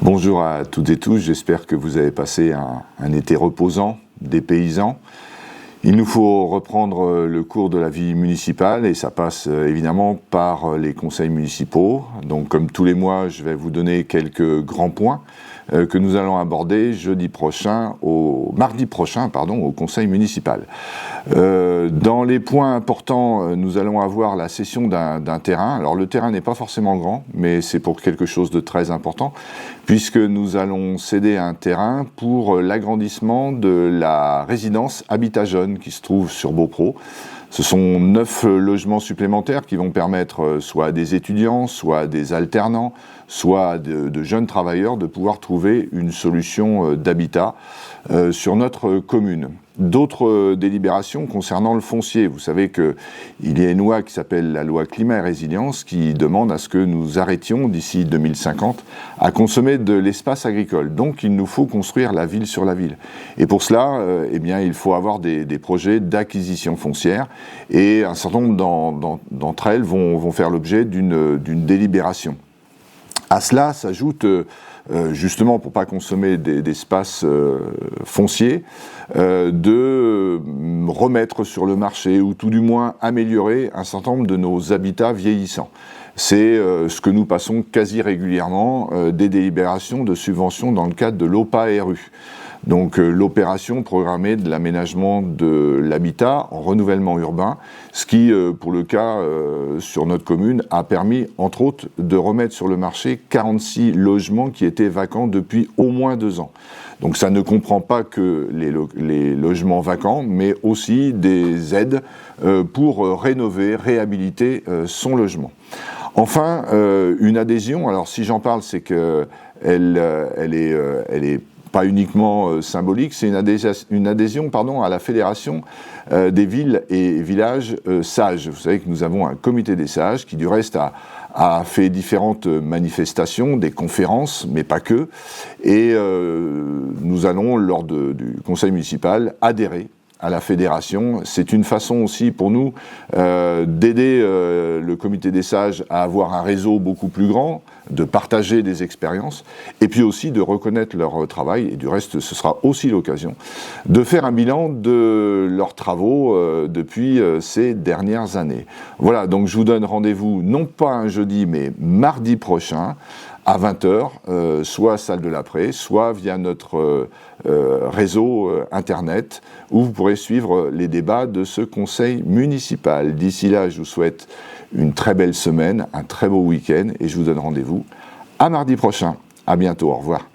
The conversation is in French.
Bonjour à toutes et tous, j'espère que vous avez passé un été reposant, dépaysant. Il nous faut reprendre le cours de la vie municipale et ça passe évidemment par les conseils municipaux. Donc comme tous les mois, je vais vous donner quelques grands points que nous allons aborder mardi prochain, au conseil municipal. Dans les points importants, nous allons avoir la cession d'un terrain. Alors le terrain n'est pas forcément grand, mais c'est pour quelque chose de très important, puisque nous allons céder un terrain pour l'agrandissement de la résidence Habitat Jeune qui se trouve sur Beaupro. Ce sont 9 logements supplémentaires qui vont permettre soit à des étudiants, soit à des alternants, soit de jeunes travailleurs de pouvoir trouver une solution d'habitat sur notre commune. D'autres délibérations concernant le foncier. Vous savez qu'il y a une loi qui s'appelle la loi Climat et Résilience qui demande à ce que nous arrêtions d'ici 2050 à consommer de l'espace agricole. Donc il nous faut construire la ville sur la ville. Et pour cela, il faut avoir des projets d'acquisition foncière et un certain nombre d'entre elles vont faire l'objet d'une délibération. À cela s'ajoute, justement pour ne pas consommer d'espace foncier, de remettre sur le marché ou tout du moins améliorer un certain nombre de nos habitats vieillissants. C'est ce que nous passons quasi régulièrement, des délibérations de subventions dans le cadre de l'OPA-RU. Donc l'opération programmée de l'aménagement de l'habitat en renouvellement urbain, ce qui, pour le cas sur notre commune, a permis, entre autres, de remettre sur le marché 46 logements qui étaient vacants depuis au moins 2 ans. Donc ça ne comprend pas que les logements vacants, mais aussi des aides pour rénover, réhabiliter son logement. Enfin, une adhésion, alors si j'en parle, c'est qu'elle est pas uniquement symbolique, c'est une adhésion à la Fédération des villes et villages sages. Vous savez que nous avons un comité des sages qui du reste a fait différentes manifestations, des conférences, mais pas que, et nous allons lors du conseil municipal adhérer à la fédération. C'est une façon aussi pour nous d'aider le comité des sages à avoir un réseau beaucoup plus grand, de partager des expériences, et puis aussi de reconnaître leur travail, et du reste ce sera aussi l'occasion de faire un bilan de leurs travaux depuis ces dernières années. Voilà, donc je vous donne rendez-vous non pas un jeudi, mais mardi prochain, à 20h, soit salle de l'après, soit via notre réseau internet, où vous pourrez suivre les débats de ce conseil municipal. D'ici là, je vous souhaite une très belle semaine, un très beau week-end, et je vous donne rendez-vous à mardi prochain. À bientôt, au revoir.